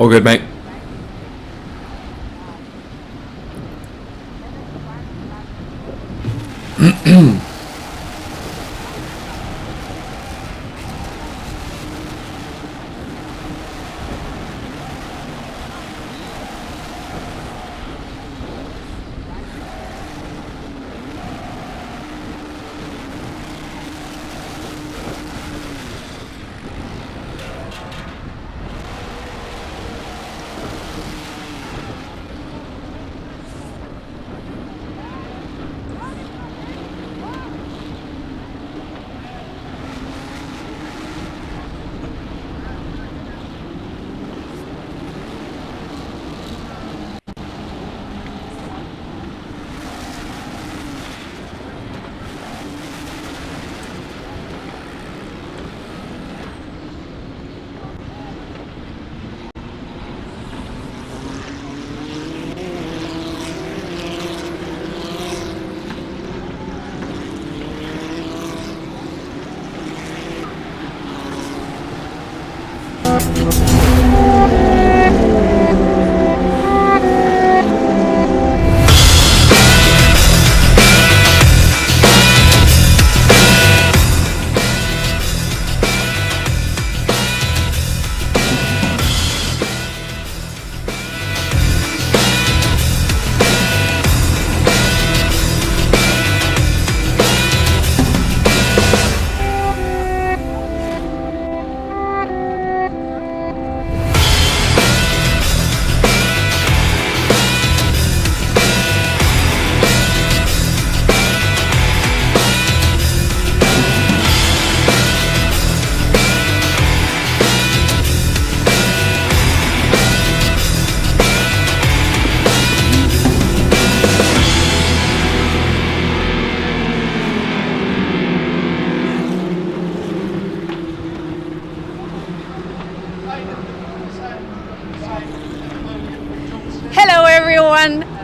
All good, mate.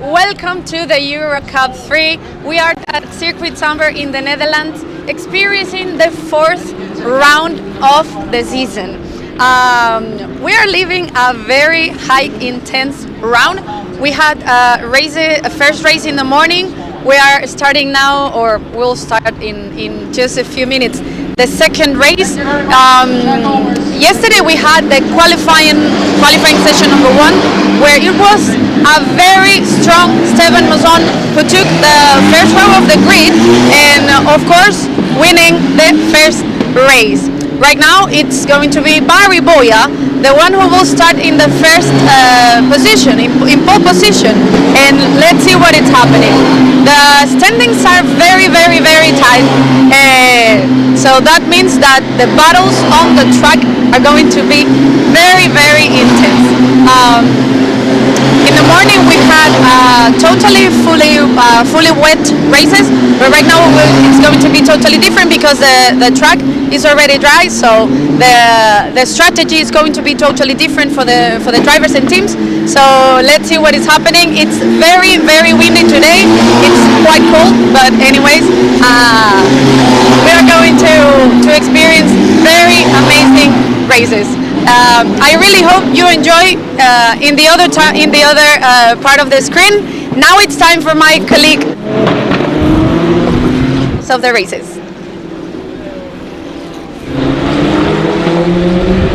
Welcome to the EUROCUP-3. We are at Circuit Zandvoort in the Netherlands, experiencing the fourth round of the season. We are living a very high intense round. We had a first race in the morning. We are starting now, or we'll start in just a few minutes, the second race. Yesterday we had the qualifying session number 1, where it was a very strong Esteban Masson who took the first row of the grid and of course winning the first race. Right now it's going to be Mari Boya, the one who will start in the first position, in pole position, and let's see what is happening. The standings are very, very, very tight, so that means that the battles on the track are going to be very, very intense. In the morning we had fully wet races, but right now it's going to be totally different because the track is already dry, so the strategy is going to be totally different for the drivers and teams. So let's see what is happening. It's very, very windy today. It's quite cold, but anyways, we are going to experience very amazing races. I really hope you enjoy in the other part of the screen. Now it's time for my colleague of the races.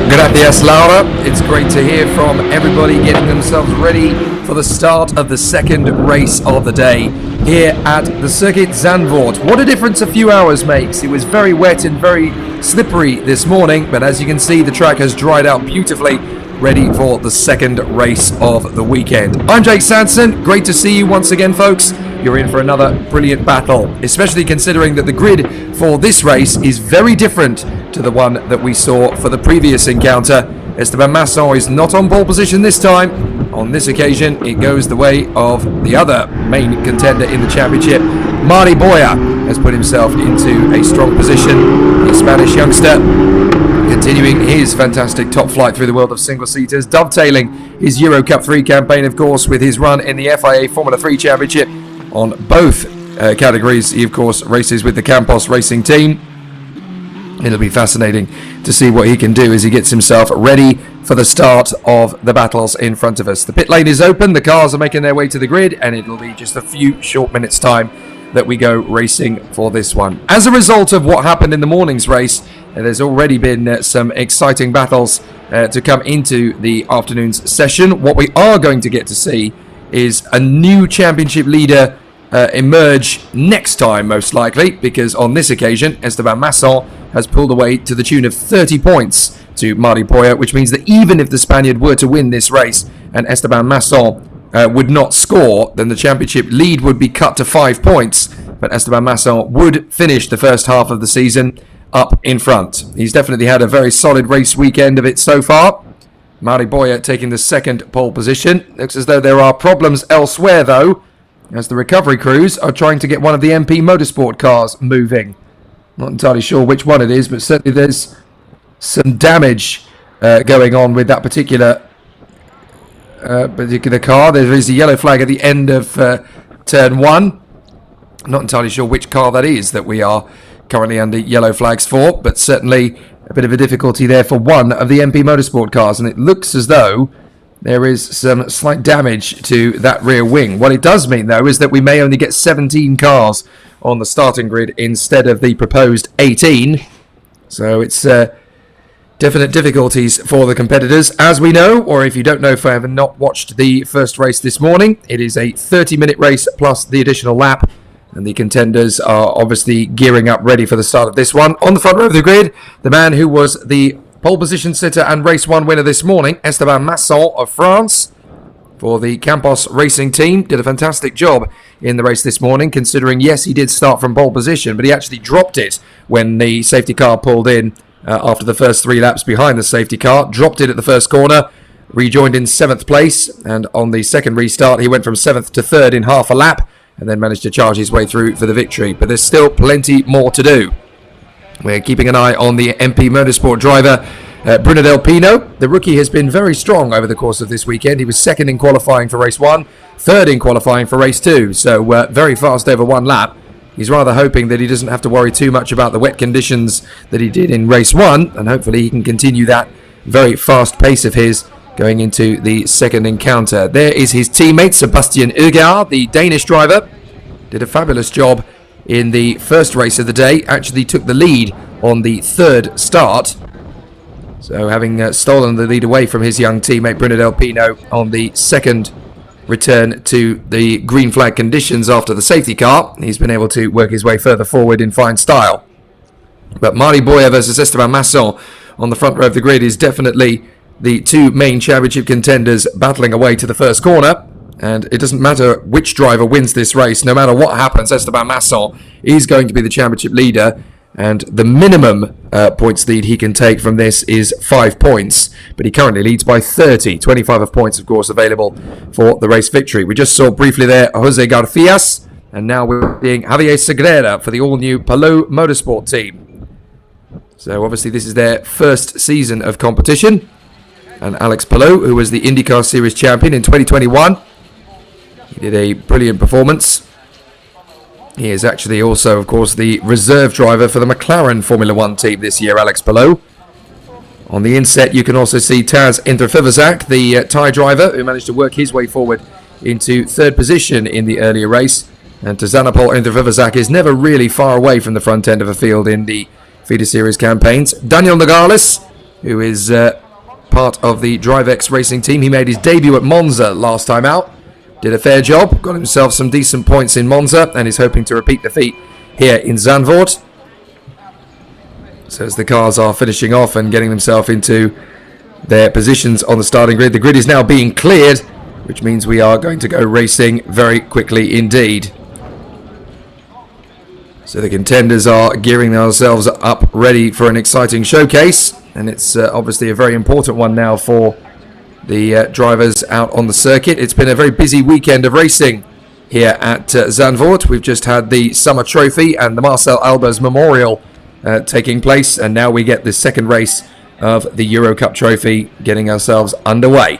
Gracias, Laura. It's great to hear from everybody getting themselves ready for the start of the second race of the day here at the Circuit Zandvoort. What a difference a few hours makes. It was very wet and very slippery this morning, but as you can see, the track has dried out beautifully, ready for the second race of the weekend. I'm Jake Sanson. Great to see you once again, folks. You're in for another brilliant battle, especially considering that the grid for this race is very different to the one that we saw for the previous encounter. Esteban Masson is not on pole position this time. On this occasion, it goes the way of the other main contender in the championship. Mari Boya has put himself into a strong position. The Spanish youngster continuing his fantastic top flight through the world of single-seaters, dovetailing his EUROCUP-3 campaign, of course, with his run in the FIA Formula 3 Championship. On both categories, he, of course, races with the Campos Racing team. It'll be fascinating to see what he can do as he gets himself ready for the start of the battles in front of us. The pit lane is open, the cars are making their way to the grid, and it'll be just a few short minutes' time that we go racing for this one. As a result of what happened in the morning's race, there's already been some exciting battles to come into the afternoon's session. What we are going to get to see is a new championship leader emerge next time, most likely, because on this occasion Esteban Masson has pulled away to the tune of 30 points to Mari Boya, which means that even if the Spaniard were to win this race and Esteban Masson would not score, then the championship lead would be cut to 5 points, but Esteban Masson would finish the first half of the season up in front. He's definitely had a very solid race weekend of it so far. Mari Boya taking the second pole position. Looks as though there are problems elsewhere though, as the recovery crews are trying to get one of the MP Motorsport cars moving. Not entirely sure which one it is, but certainly there's some damage going on with that particular car. There is a yellow flag at the end of turn 1. Not entirely sure which car that is that we are currently under yellow flags for, but certainly a bit of a difficulty there for one of the MP Motorsport cars, and it looks as though there is some slight damage to that rear wing. What it does mean, though, is that we may only get 17 cars on the starting grid instead of the proposed 18. So it's definite difficulties for the competitors. As we know, or if you don't know, if I have not watched the first race this morning, it is a 30-minute race plus the additional lap, and the contenders are obviously gearing up ready for the start of this one. On the front row of the grid, the man who was the pole position sitter and race 1 winner this morning, Esteban Masson of France, for the Campos Racing team, did a fantastic job in the race this morning, considering, yes, he did start from pole position, but he actually dropped it when the safety car pulled in after the first 3 laps behind the safety car, dropped it at the first corner, rejoined in 7th place, and on the second restart, he went from 7th to 3rd in half a lap, and then managed to charge his way through for the victory. But there's still plenty more to do. We're keeping an eye on the MP Motorsport driver, Bruno del Pino. The rookie has been very strong over the course of this weekend. He was 2nd in qualifying for race 1, 3rd in qualifying for race 2, so very fast over 1 lap. He's rather hoping that he doesn't have to worry too much about the wet conditions that he did in race 1, and hopefully he can continue that very fast pace of his going into the second encounter. There is his teammate, Sebastian Ogaard, the Danish driver. Did a fabulous job in the first race of the day. Actually took the lead on the 3rd start. So having stolen the lead away from his young teammate, Bruno del Pino, on the second return to the green flag conditions after the safety car, he's been able to work his way further forward in fine style. But Mari Boya versus Esteban Masson on the front row of the grid is definitely the 2 main championship contenders battling away to the first corner, and it doesn't matter which driver wins this race. No matter what happens, Esteban Masson is going to be the championship leader, and the minimum points lead he can take from this is 5 points, but he currently leads by 30, 25 of points, of course, available for the race victory. We just saw briefly there Jose Garfias, and now we're seeing Javier Segrera for the all-new Palou Motorsport team. So obviously this is their first season of competition. And Alex Palou, who was the IndyCar Series champion in 2021, he did a brilliant performance. He is actually also, of course, the reserve driver for the McLaren Formula 1 team this year, Alex Palou. On the inset, you can also see Taz Indrafivazak, the Thai driver, who managed to work his way forward into 3rd position in the earlier race. And Tazanapol Indrafivazak is never really far away from the front end of a field in the feeder series campaigns. Daniel Nogales, who is part of the DriveX racing team. He made his debut at Monza last time out. Did a fair job, got himself some decent points in Monza, and is hoping to repeat the feat here in Zandvoort. So as the cars are finishing off and getting themselves into their positions on the starting grid, the grid is now being cleared, which means we are going to go racing very quickly indeed. So the contenders are gearing themselves up ready for an exciting showcase, and it's obviously a very important one now for the drivers out on the circuit. It's been a very busy weekend of racing here at Zandvoort. We've just had the Summer Trophy and the Marcel Albers Memorial taking place, and now we get the second race of the Eurocup Trophy getting ourselves underway.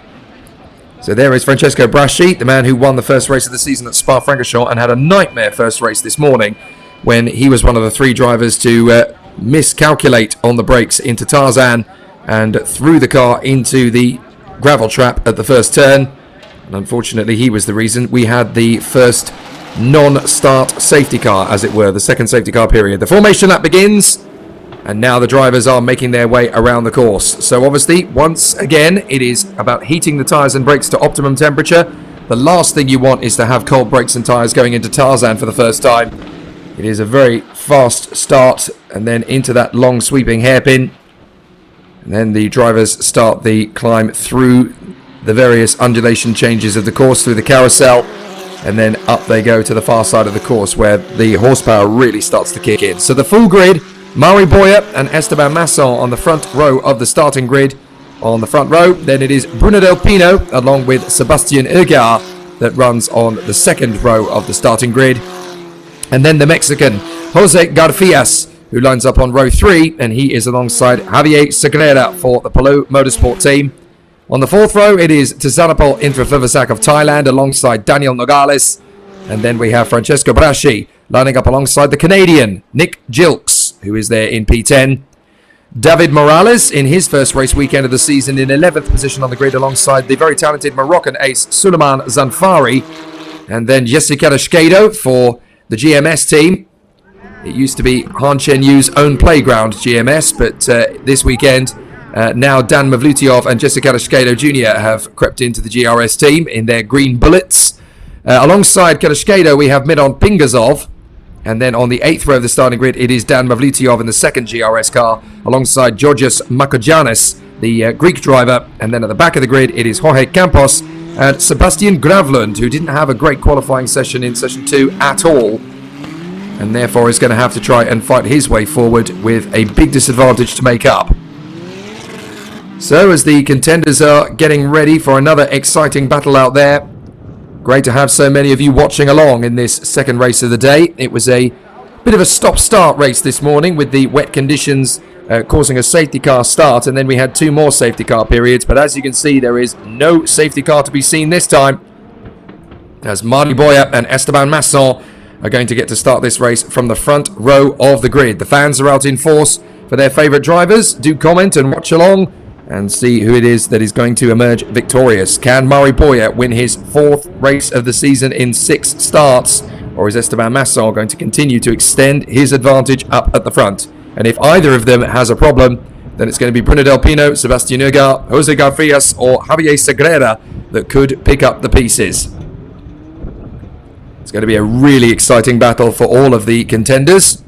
So there is Francesco Braschi, the man who won the first race of the season at Spa-Francorchamps and had a nightmare first race this morning when he was one of the 3 drivers to miscalculate on the brakes into Tarzan and threw the car into the gravel trap at the first turn. And unfortunately, he was the reason we had the first non-start safety car, as it were, the second safety car period. The formation lap begins, and now the drivers are making their way around the course. So obviously, once again, it is about heating the tyres and brakes to optimum temperature. The last thing you want is to have cold brakes and tyres going into Tarzan for the first time. It is a very fast start, and then into that long sweeping hairpin. And then the drivers start the climb through the various undulation changes of the course, through the carousel. And then up they go to the far side of the course where the horsepower really starts to kick in. So the full grid, Mari Boya and Esteban Masson on the front row of the starting grid. On the front row, then it is Bruno del Pino along with Sebastian Ogaard that runs on the second row of the starting grid. And then the Mexican, Jose Garfias, who lines up on row 3, and he is alongside Javier Segrera for the Podium Motorsport team. On the fourth row, it is Tzanapol Intrafivazak of Thailand alongside Daniel Nogales. And then we have Francesco Braschi lining up alongside the Canadian Nick Gilks, who is there in P10. David Morales in his first race weekend of the season in 11th position on the grid alongside the very talented Moroccan ace Suleiman Zanfari. And then Jessica Esquedo for the GMS team. It used to be Han Chen Yu's own playground, GMS, but this weekend... now Dan Mavlutiov and Jessica Karashkedo Jr. have crept into the GRS team in their green bullets. Alongside Karashkedo, we have Miron Pingazov. And then on the 8th row of the starting grid, it is Dan Mavlutiov in the second GRS car, alongside Georgios Makogiannis, the Greek driver. And then at the back of the grid, it is Jorge Campos and Sebastian Gravlund, who didn't have a great qualifying session in session 2 at all. And therefore is going to have to try and fight his way forward with a big disadvantage to make up. So as the contenders are getting ready for another exciting battle out there, great to have so many of you watching along in this second race of the day. It was a bit of a stop-start race this morning with the wet conditions causing a safety car start, and then we had 2 more safety car periods, but as you can see, there is no safety car to be seen this time, as Mari Boya and Esteban Masson are going to get to start this race from the front row of the grid. The fans are out in force for their favourite drivers. Do comment and watch along and see who it is that is going to emerge victorious. Can Mari Boya win his 4th race of the season in 6 starts? Or is Esteban Masson going to continue to extend his advantage up at the front? And if either of them has a problem, then it's going to be Bruno del Pino, Sebastian Ogaard, Jose Garfias or Javier Segrera that could pick up the pieces. It's going to be a really exciting battle for all of the contenders.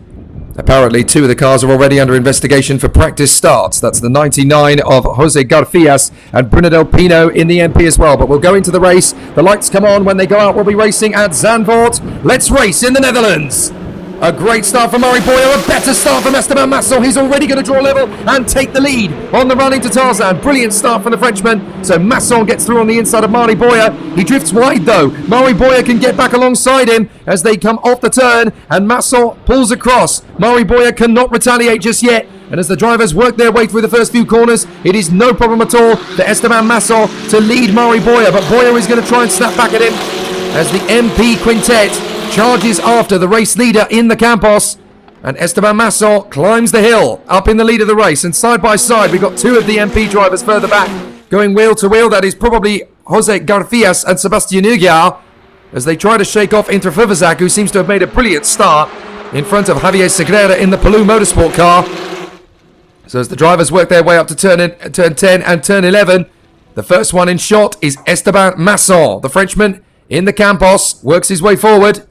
Apparently, 2 of the cars are already under investigation for practice starts. That's the 99 of Jose Garfias and Bruno del Pino in the MP as well. But we'll go into the race. The lights come on when they go out. We'll be racing at Zandvoort. Let's race in the Netherlands. A great start from Mari Boya, a better start from Esteban Masson. He's already going to draw level and take the lead on the run into Tarzan. Brilliant start from the Frenchman. So Masson gets through on the inside of Mari Boya. He drifts wide though. Mari Boya can get back alongside him as they come off the turn and Masson pulls across. Mari Boya cannot retaliate just yet. And as the drivers work their way through the first few corners, it is no problem at all for Esteban Masson to lead Mari Boya. But Boya is going to try and snap back at him as the MP quintet charges after the race leader in the Campos, and Esteban Masson climbs the hill up in the lead of the race, and side by side we've got 2 of the MP drivers further back going wheel to wheel. That is probably Jose Garfias and Sebastian Ogaard as they try to shake off Intrafivazak, who seems to have made a brilliant start in front of Javier Segrera in the Podium Motorsport car. So as the drivers work their way up to turn 10 and turn 11, the first one in shot is Esteban Masson. The Frenchman in the Campos works his way forward.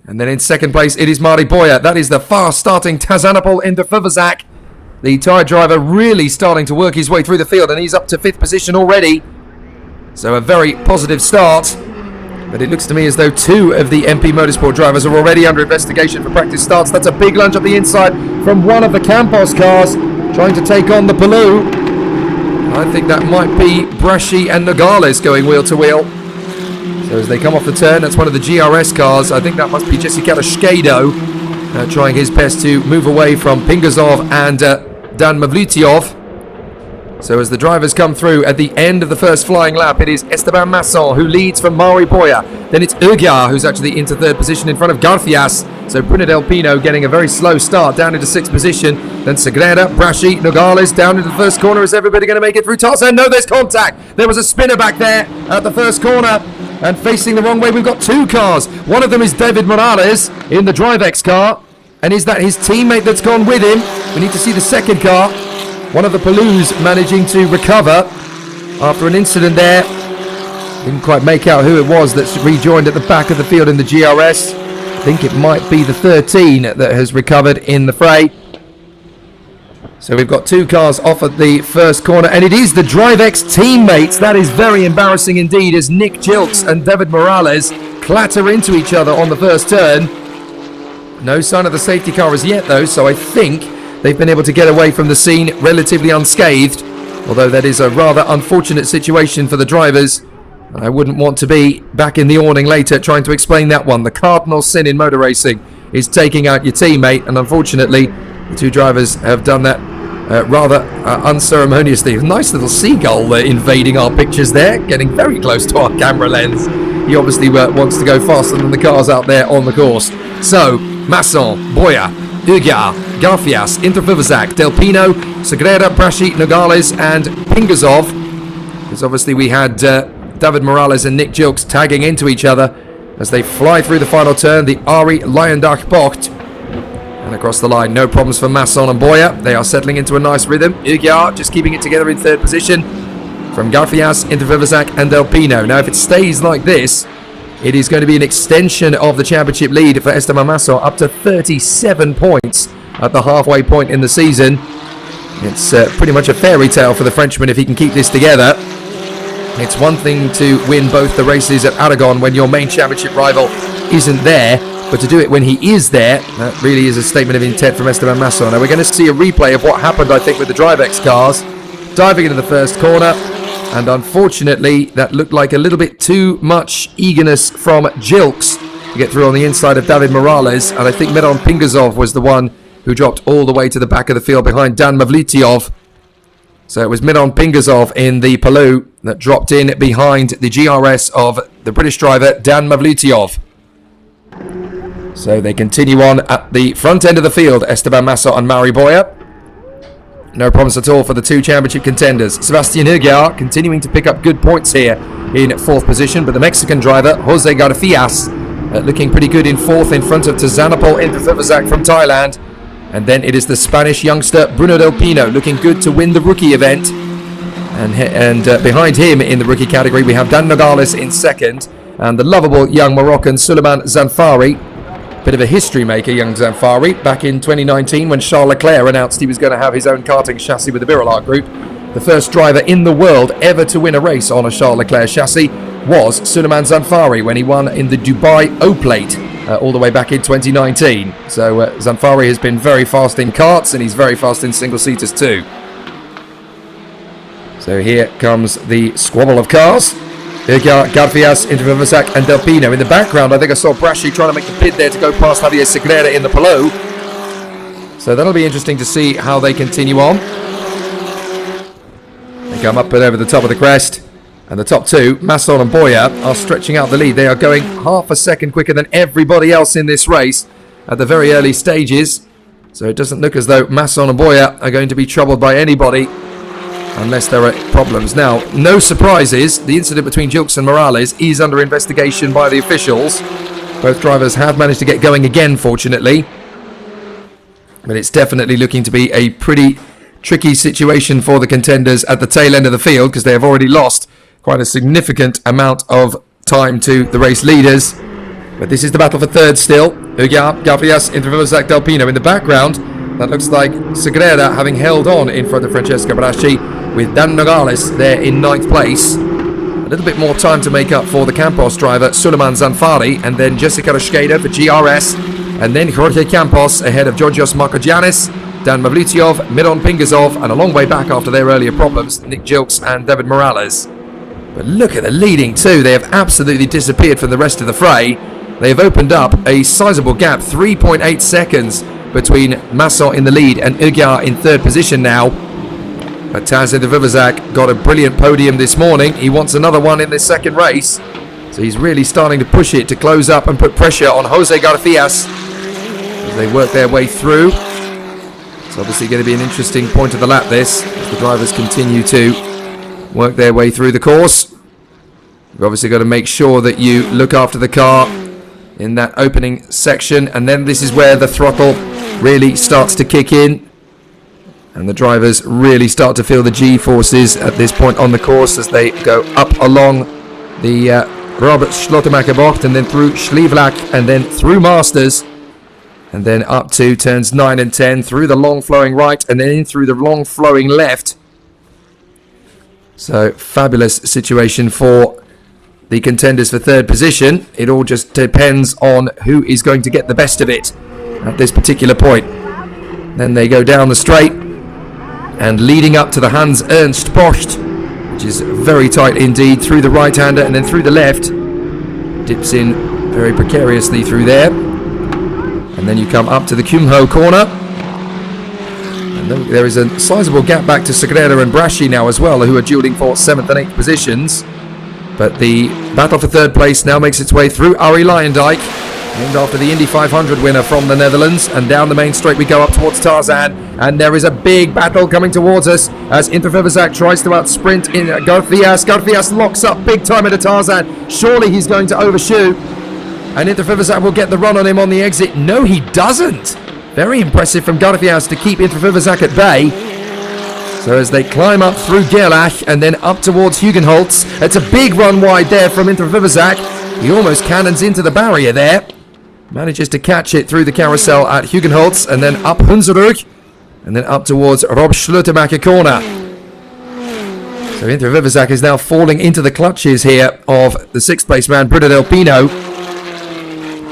And then in second place, it is Mari Boya. That is the fast-starting Tzanapol Intrafivazak. The tyre driver really starting to work his way through the field, and he's up to 5th position already. So a very positive start. But it looks to me as though 2 of the MP Motorsport drivers are already under investigation for practice starts. That's a big lunge up the inside from one of the Campos cars, trying to take on the Palou. I think that might be Braschi and Nogales going wheel to wheel. So as they come off the turn, that's one of the GRS cars. I think that must be Jessica Esquedo trying his best to move away from Pingazov and Dan Mavlutiov. So as the drivers come through at the end of the first flying lap, it is Esteban Masson who leads from Mari Boya. Then it's Ogaard who's actually into 3rd position in front of Garfias. So Bruno del Pino getting a very slow start down into 6th position. Then Segrera, Braschi, Nogales down into the first corner. Is everybody going to make it through Tarzan? No, there's contact. There was a spinner back there at the first corner. And facing the wrong way, we've got 2 cars. One of them is David Morales in the DriveX car. And is that his teammate that's gone with him? We need to see the second car. One of the Palous managing to recover after an incident there. Didn't quite make out who it was that's rejoined at the back of the field in the GRS. I think it might be the 13 that has recovered in the fray. So we've got 2 cars off at the first corner, and it is the DriveX teammates. That is very embarrassing indeed, as Nick Gilks and David Morales clatter into each other on the first turn. No sign of the safety car as yet though, so I think they've been able to get away from the scene relatively unscathed, although that is a rather unfortunate situation for the drivers. I wouldn't want to be back in the awning later trying to explain that one. The cardinal sin in motor racing is taking out your teammate, and unfortunately the 2 drivers have done that rather unceremoniously. A nice little seagull invading our pictures there, getting very close to our camera lens. He obviously wants to go faster than the cars out there on the course. So Masson, Boya, Ogaard, Garfias, Intervivazak, Del Pino, Segrera, Braschi, Nogales and Pingazov. Because obviously we had David Morales and Nick Gilks tagging into each other as they fly through the final turn, the Ari Leyendag Bocht. And across the line, no problems for Masson and Boya. They are settling into a nice rhythm. Ogaard just keeping it together in 3rd position. From Garfias, Intervivazak and Del Pino. Now if it stays like this, it is going to be an extension of the championship lead for Esteban Masson up to 37 points at the halfway point in the season. It's pretty much a fairy tale for the Frenchman if he can keep this together. It's one thing to win both the races at Aragon when your main championship rival isn't there, but to do it when he is there, that really is a statement of intent from Esteban Masson. Now we're going to see a replay of what happened, I think, with the DriveX cars. Diving into the first corner, and unfortunately that looked like a little bit too much eagerness from Gilks to get through on the inside of David Morales, and I think Miron Pingazov was the one who dropped all the way to the back of the field behind Dan Mavlytyov. So it was Miron Pingazov in the Palou that dropped in behind the GRS of the British driver Dan Mavlytyov. So they continue on at the front end of the field, Esteban Masson and Mari Boya. No problems at all for the 2 championship contenders. Sebastian Ogaard continuing to pick up good points here in 4th position, but the Mexican driver Jose Garfias looking pretty good in 4th in front of Tzanapol Intervivazak from Thailand. And then it is the Spanish youngster Bruno del Pino looking good to win the rookie event. And behind him in the rookie category we have Dan Nogales in 2nd, and the lovable young Moroccan Suleiman Zanfari. Bit of a history maker, young Zanfari, back in 2019 when Charles Leclerc announced he was going to have his own karting chassis with the Virolar Group. The first driver in the world ever to win a race on a Charles Leclerc chassis was Suleiman Zanfari when he won in the Dubai O-Plate all the way back in 2019. So Zanfari has been very fast in karts, and he's very fast in single-seaters too. So here comes the squabble of cars. Ogaard, Garfias, Intervivazak and Del Pino. In the background, I think I saw Braschi trying to make the bid there to go past Javier Segrera in the Palou. So that'll be interesting to see how they continue on. They come up and over the top of the crest. And the top 2, Masson and Boya, are stretching out the lead. They are going half a second quicker than everybody else in this race at the very early stages. So it doesn't look as though Masson and Boya are going to be troubled by anybody unless there are problems. Now, no surprises. The incident between Gilks and Morales is under investigation by the officials. Both drivers have managed to get going again, fortunately. But it's definitely looking to be a pretty tricky situation for the contenders at the tail end of the field, because they have already lost quite a significant amount of time to the race leaders. But this is the battle for 3rd still. Ogaard, Garfias, Intervivazak, Del Pino in the background. That looks like Segrera having held on in front of Francesco Braschi, with Dan Nogales there in 9th place. A little bit more time to make up for the Campos driver Suleiman Zanfari, and then Jessica Rosqueda for GRS, and then Jorge Campos ahead of Georgios Markogiannis, Dan Mavlytyov, Miron Pingazov, and a long way back after their earlier problems, Nick Gilks and David Morales. But look at the leading 2. They have absolutely disappeared from the rest of the fray. They have opened up a sizable gap, 3.8 seconds between Masson in the lead and Ogaard in 3rd position now. But Taz Intervivazak got a brilliant podium this morning. He wants another one in this 2nd race. So he's really starting to push it to close up and put pressure on Jose Garfias. they work their way through. It's obviously going to be an interesting point of the lap, this, as the drivers continue to work their way through the course. You've obviously got to make sure that you look after the car in that opening section, and then this is where the throttle really starts to kick in, and the drivers really start to feel the G-forces at this point on the course as they go up along the Robert Schlottermacher bocht, and then through Schlievelach, and then through Masters, and then up to turns 9 and 10, through the long flowing right, and then in through the long flowing left. So, fabulous situation for the contenders for third position. It all just depends on who is going to get the best of it at this particular point. Then they go down the straight, and leading up to the Hans Ernst bocht, which is very tight indeed, through the right-hander and then through the left. Dips in very precariously through there. And then you come up to the Kumho corner. And then there is a sizable gap back to Segrera and Braschi now as well, who are dueling for 7th and 8th positions. But the battle for third place now makes its way through Arie Luyendyk, named after the Indy 500 winner from the Netherlands, and down the main straight we go up towards Tarzan, and there is a big battle coming towards us as Intervivazak tries to out-sprint in Garfias. Garfias locks up big time into Tarzan. Surely he's going to overshoot, and Intervivazak will get the run on him on the exit. No, he doesn't. Very impressive from Garfias to keep Intervivazak at bay. So as they climb up through Gerlach and then up towards Hugenholtz, it's a big run wide there from Intervivazak. He almost cannons into the barrier there. Manages to catch it through the carousel at Hugenholtz, and then up Hunsrück, and then up towards Rob Schlottermacher corner. So Intervivazak is now falling into the clutches here of the 6th place man, Bruno del Pino.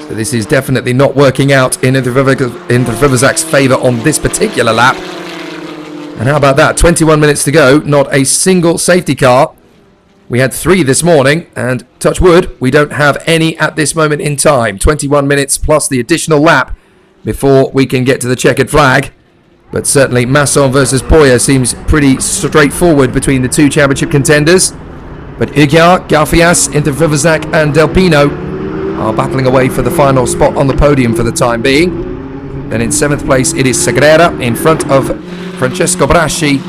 So this is definitely not working out in Intervivazak's favour on this particular lap. And how about that? 21 minutes to go, not a single safety car. We had 3 this morning, and touch wood, we don't have any at this moment in time. 21 minutes plus the additional lap before we can get to the checkered flag. But certainly Masson versus Boya seems pretty straightforward between the two championship contenders. But Ogaard, Garfias, Intervivazak and Del Pino are battling away for the final spot on the podium for the time being. Then in 7th place it is Segrera in front of Francesco Braschi.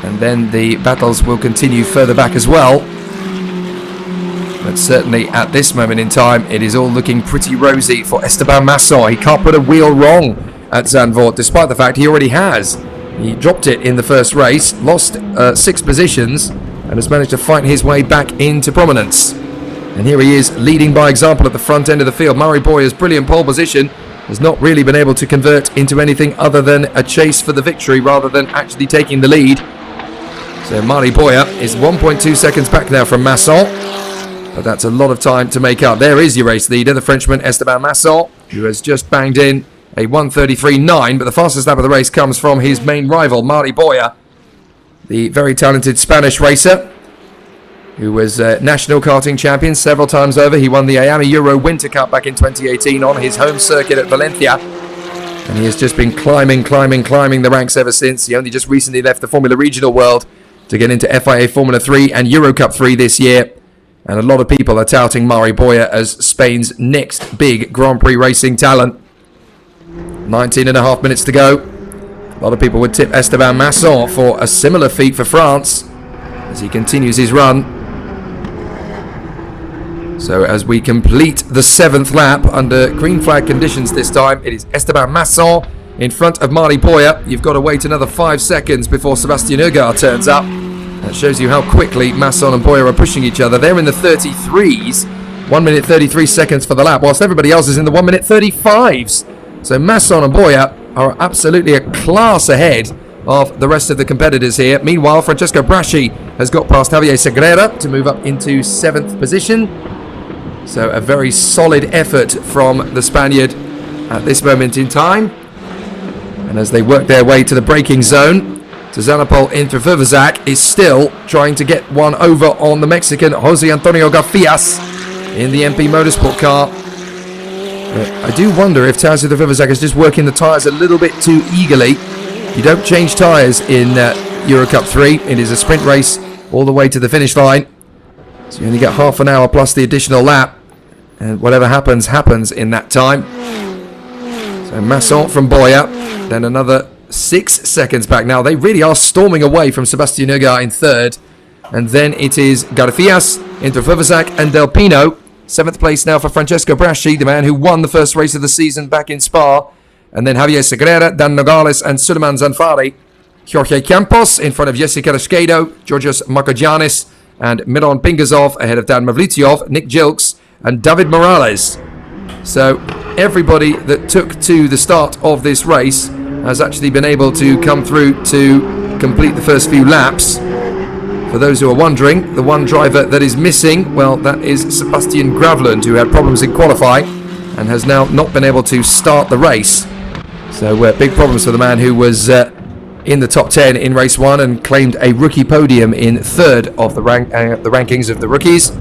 And then the battles will continue further back as well. But certainly at this moment in time, it is all looking pretty rosy for Esteban Masson. He can't put a wheel wrong at Zandvoort, despite the fact he already has. He dropped it in the first race, lost 6 positions, and has managed to fight his way back into prominence. And here he is, leading by example at the front end of the field. Mari Boya's brilliant pole position has not really been able to convert into anything other than a chase for the victory rather than actually taking the lead. So Mari Boya is 1.2 seconds back now from Masson, but that's a lot of time to make up. There is your race leader, the Frenchman Esteban Masson, who has just banged in a 1:33.9, but the fastest lap of the race comes from his main rival, Mari Boya, the very talented Spanish racer, who was national karting champion several times over. He won the Miami Euro Winter Cup back in 2018 on his home circuit at Valencia. And he has just been climbing the ranks ever since. He only just recently left the Formula Regional World to get into FIA Formula 3 and EuroCup-3 this year. And a lot of people are touting Mari Boya as Spain's next big Grand Prix racing talent. 19.5 minutes to go. A lot of people would tip Esteban Masson for a similar feat for France as he continues his run. So as we complete the 7th lap under green flag conditions this time, it is Esteban Masson in front of Mari Boya. You've got to wait another 5 seconds before Sebastian Ogaard turns up. That shows you how quickly Masson and Boya are pushing each other. They're in the 33s, 1 minute 33 seconds for the lap, whilst everybody else is in the 1 minute 35s. So Masson and Boya are absolutely a class ahead of the rest of the competitors here. Meanwhile, Francesco Braschi has got past Javier Segrera to move up into 7th position. So a very solid effort from the Spaniard at this moment in time. And as they work their way to the braking zone, Tizanopol Intervivazak is still trying to get one over on the Mexican Jose Antonio Garfias in the MP Motorsport car. I do wonder if Taz Intervivazak is just working the tyres a little bit too eagerly. You don't change tyres in EuroCup-3. It is a sprint race all the way to the finish line. So you only get half an hour plus the additional lap. And whatever happens, happens in that time. So Masson from Boya, then another 6 seconds back. Now they really are storming away from Sebastian Ogaard in third. And then it is Garfias, Interfuvazak and Del Pino. 7th place now for Francesco Braschi, the man who won the first race of the season back in Spa. And then Javier Segrera, Dan Nogales and Suleiman Zanfari. Jorge Campos in front of Jesse Carrasquedo, Georgios Markogiannis and Miron Pingazov ahead of Dan Mavlitiov, Nick Gilks and David Morales. So everybody that took to the start of this race has actually been able to come through to complete the first few laps. For those who are wondering, the one driver that is missing, well, that is Sebastian Gravland, who had problems in qualify and has now not been able to start the race. So big problems for the man who was in the top 10 in race 1 and claimed a rookie podium in third of the rankings of the rookies.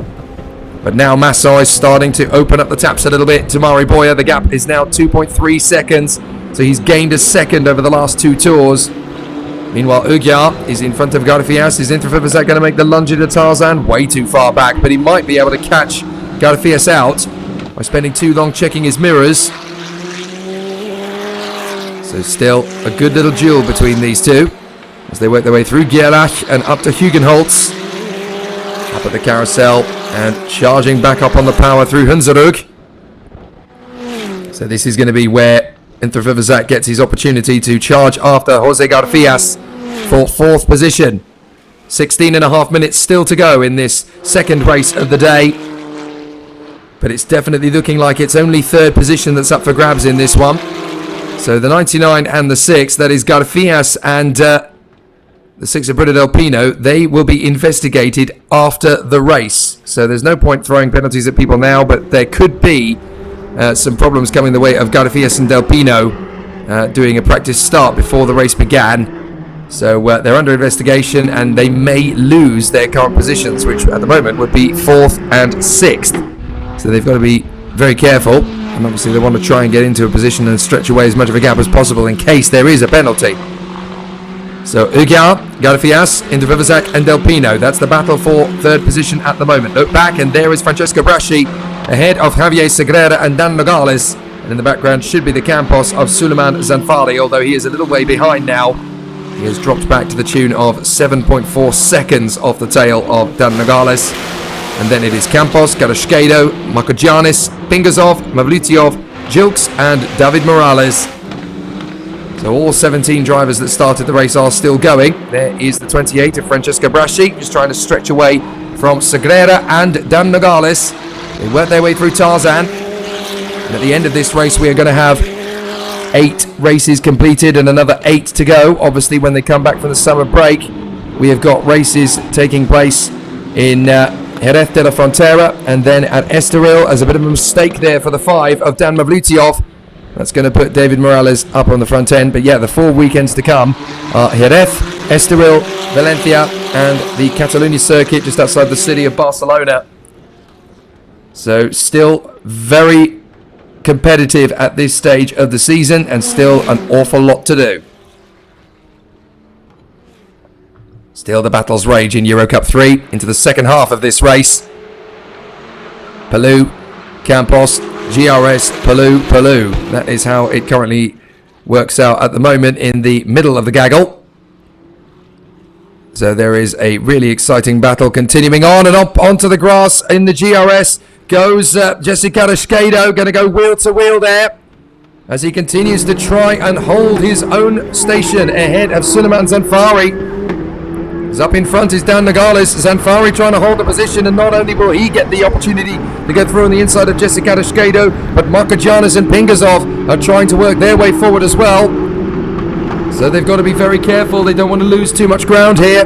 But now Masson is starting to open up the taps a little bit to Mari Boya. The gap is now 2.3 seconds, so he's gained a second over the last 2 tours. Meanwhile, Ogaard is in front of Garfias. Is Interfuvazak going to make the lunge into Tarzan? Way too far back, but he might be able to catch Garfias out by spending too long checking his mirrors. So still a good little duel between these two as they work their way through Gerlach and up to Hugenholtz. Up at the carousel and charging back up on the power through Hunzerug. So this is going to be where Interfuvazak gets his opportunity to charge after Jose Garfias for 4th position. 16.5 minutes still to go in this second race of the day. But it's definitely looking like it's only 3rd position that's up for grabs in this one. So the 99 and the 6, that is Garfias and the 6 of Bruno del Pino, they will be investigated after the race. So there's no point throwing penalties at people now, but there could be some problems coming the way of Garfias and Del Pino doing a practice start before the race began. So they're under investigation and they may lose their current positions, which at the moment would be 4th and 6th. So they've got to be very careful. And obviously they want to try and get into a position and stretch away as much of a gap as possible in case there is a penalty. So Ogaard, Garfias, Interfuvazak and Del Pino. That's the battle for 3rd position at the moment. Look back and there is Francesco Braschi ahead of Javier Segrera and Dan Nogales. And in the background should be the Campos of Suleiman Zanfari, although he is a little way behind now. He has dropped back to the tune of 7.4 seconds off the tail of Dan Nogales. And then it is Campos, Carrasquedo, Markogiannis, Pingazov, Mavlitiov, Gilks and David Morales. So all 17 drivers that started the race are still going. There is the 28 of Francesco Braschi, just trying to stretch away from Segrera and Dan Nogales. They work their way through Tarzan. And at the end of this race, we are going to have 8 races completed and another 8 to go. Obviously, when they come back from the summer break, we have got races taking place in Jerez de la Frontera and then at Estoril, as a bit of a mistake there for the 5 of Dan Mavlitiov. That's going to put David Morales up on the front end. But yeah, the 4 weekends to come are Jerez, Estoril, Valencia and the Catalunya circuit just outside the city of Barcelona. So still very competitive at this stage of the season and still an awful lot to do. Still the battles rage in EUROCUP-3 into the second half of this race. Palou, Campos, GRS, Palou. That is how it currently works out at the moment in the middle of the gaggle. So there is a really exciting battle continuing on and up onto the grass in the GRS. Goes Jesse Carrasquedo, going to go wheel to wheel there as he continues to try and hold his own station ahead of Suleiman Zanfari. Up in front is Dan Nogales. Zanfari trying to hold the position, and not only will he get the opportunity to get through on the inside of Jesse Carrasquedo, but Markogiannis and Pingazov are trying to work their way forward as well. So they've got to be very careful. They don't want to lose too much ground here.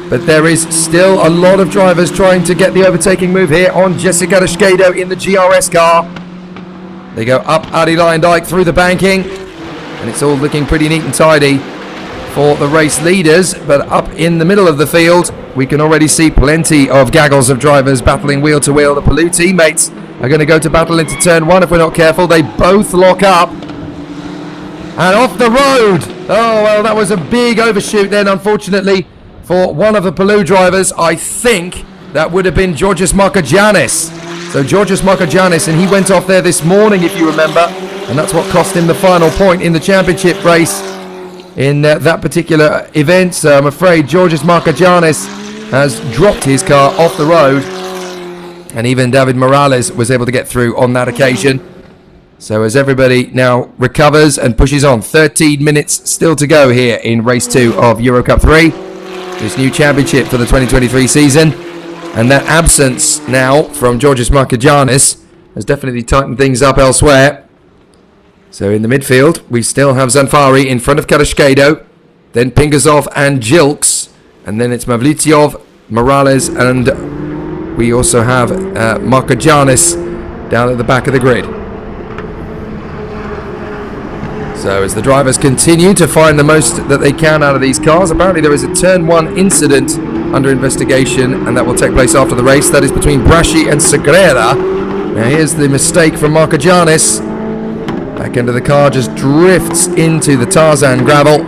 But there is still a lot of drivers trying to get the overtaking move here on Jesse Carrasquedo in the GRS car. They go up Arie Luijendijk through the banking, and it's all looking pretty neat and tidy for the race leaders. But up in the middle of the field, we can already see plenty of gaggles of drivers battling wheel to wheel. The Palou teammates are going to go to battle into turn 1 if we're not careful. They both lock up. And off the road. Oh, well, that was a big overshoot then, unfortunately, for one of the Palou drivers. I think that would have been Georgios Markogiannis. So Georgios Markogiannis, and he went off there this morning, if you remember, and that's what cost him the final point in the championship race in that particular event. So I'm afraid Georgios Markogiannis has dropped his car off the road, and even David Morales was able to get through on that occasion. So as everybody now recovers and pushes on, 13 minutes still to go here in race 2 of EuroCup-3, this new championship for the 2023 season. And that absence now from Georgios Markogiannis has definitely tightened things up elsewhere. So in the midfield, we still have Zandvoort in front of Carrasquedo, then Pingasov and Jilks, and then it's Mavlyutyov, Morales, and we also have Markogiannis down at the back of the grid. So as the drivers continue to find the most that they can out of these cars, apparently there is a turn 1 incident under investigation, and that will take place after the race. That is between Braschi and Sagrera. Now here's the mistake from Markogiannis. Back end of the car just drifts into the Tarzan gravel.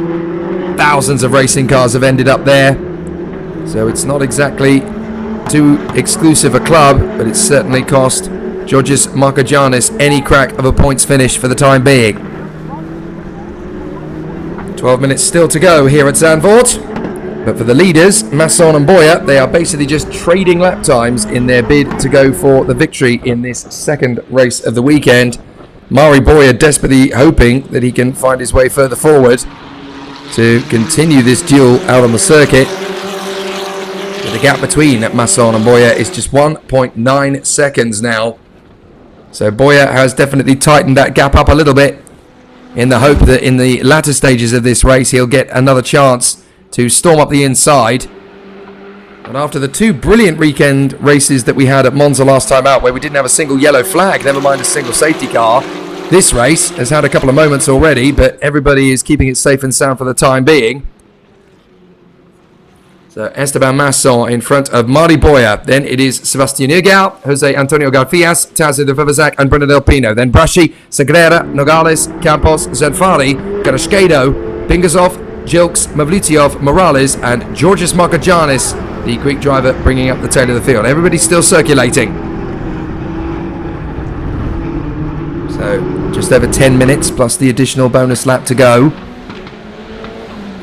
Thousands of racing cars have ended up there. So it's not exactly too exclusive a club, but it's certainly cost Georgios Markogiannis any crack of a points finish for the time being. 12 minutes still to go here at Zandvoort. But for the leaders, Masson and Boya, they are basically just trading lap times in their bid to go for the victory in this second race of the weekend. Mari Boya desperately hoping that he can find his way further forward to continue this duel out on the circuit. But the gap between Masson and Boya is just 1.9 seconds now. So Boya has definitely tightened that gap up a little bit in the hope that in the latter stages of this race he'll get another chance to storm up the inside. And after the 2 brilliant weekend races that we had at Monza last time out, where we didn't have a single yellow flag, never mind a single safety car, this race has had a couple of moments already, but everybody is keeping it safe and sound for the time being. So Esteban Masson in front of Mari Boya. Then it is Sebastian Ogaard, Jose Antonio Garfias, Taz de Vavazac, and Bruno del Pino. Then Braschi, Sagrera, Nogales, Campos, Zandvoort, Carrasquedo, Pingasov, Jilks, Mavlyutyov, Morales, and Georgios Markogiannis, the Greek driver, bringing up the tail of the field. Everybody's still circulating. So just over 10 minutes plus the additional bonus lap to go.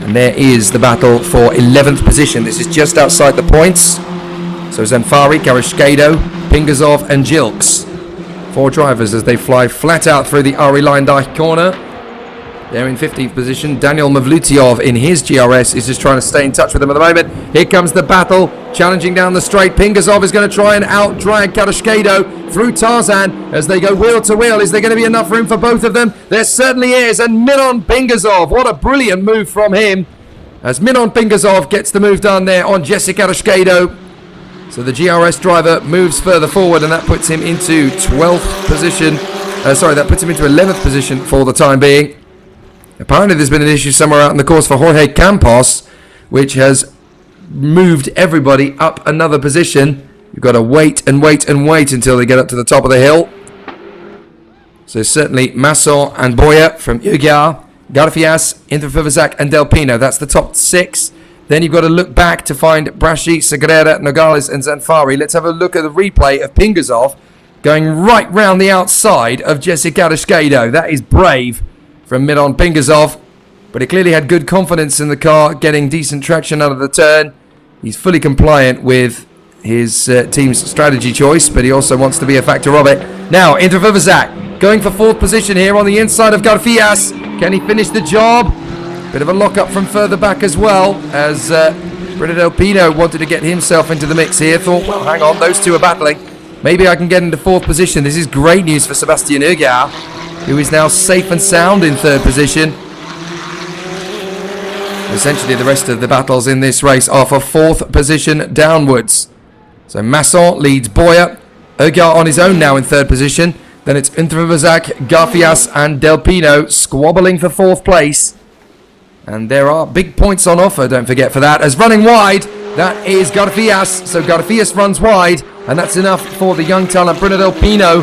And there is the battle for 11th position. This is just outside the points. So Zandvoort, Carrasquedo, Pingasov, and Jilks. 4 drivers as they fly flat out through the Ari Leindijk corner. They're in 15th position. Daniel Mavlyutyov in his GRS is just trying to stay in touch with them at the moment. Here comes the battle, challenging down the straight. Pingasov is going to try and out-drag Carrasquedo through Tarzan as they go wheel to wheel. Is there going to be enough room for both of them? There certainly is. And Miron Pingasov, what a brilliant move from him. As Miron Pingasov gets the move done there on Jesse Carrasquedo. So the GRS driver moves further forward, and that puts him into 12th position. That puts him into 11th position for the time being. Apparently there's been an issue somewhere out in the course for Jorge Campos, which has moved everybody up another position. You've got to wait and wait and wait until they get up to the top of the hill. So certainly Masson and Boya from Ogaard, Garfias, Interfivazak, and Del Pino. That's the top 6. Then you've got to look back to find Braschi, Sagrera, Nogales, and Zandvoort. Let's have a look at the replay of Pingasov going right round the outside of Jesse Carrasquedo. That is brave from Miron Pingasov, but he clearly had good confidence in the car, getting decent traction out of the turn. He's fully compliant with his team's strategy choice, but he also wants to be a factor of it. Now, Intervivazak going for 4th position here on the inside of Garfias. Can he finish the job? Bit of a lock-up from further back as well, as Bruno del Pino wanted to get himself into the mix here. Thought, well, hang on, those two are battling. Maybe I can get into 4th position. This is great news for Sebastian Ogaard, who is now safe and sound in 3rd position. Essentially, the rest of the battles in this race are for 4th position downwards. So Masson leads Boya. Ogaard on his own now in 3rd position. Then it's Intervivazak, Garfias, and Del Pino squabbling for 4th place. And there are big points on offer, don't forget, for that. As running wide, that is Garfias. So Garfias runs wide, and that's enough for the young talent Bruno del Pino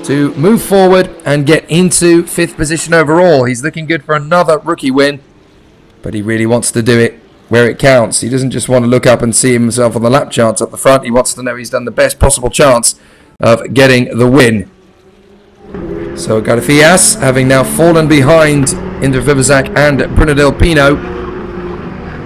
to move forward and get into 5th position overall. He's looking good for another rookie win, but he really wants to do it where it counts. He doesn't just want to look up and see himself on the lap charts up the front. He wants to know he's done the best possible chance of getting the win. So Garfias, having now fallen behind Inter Vivazak and Bruno del Pino.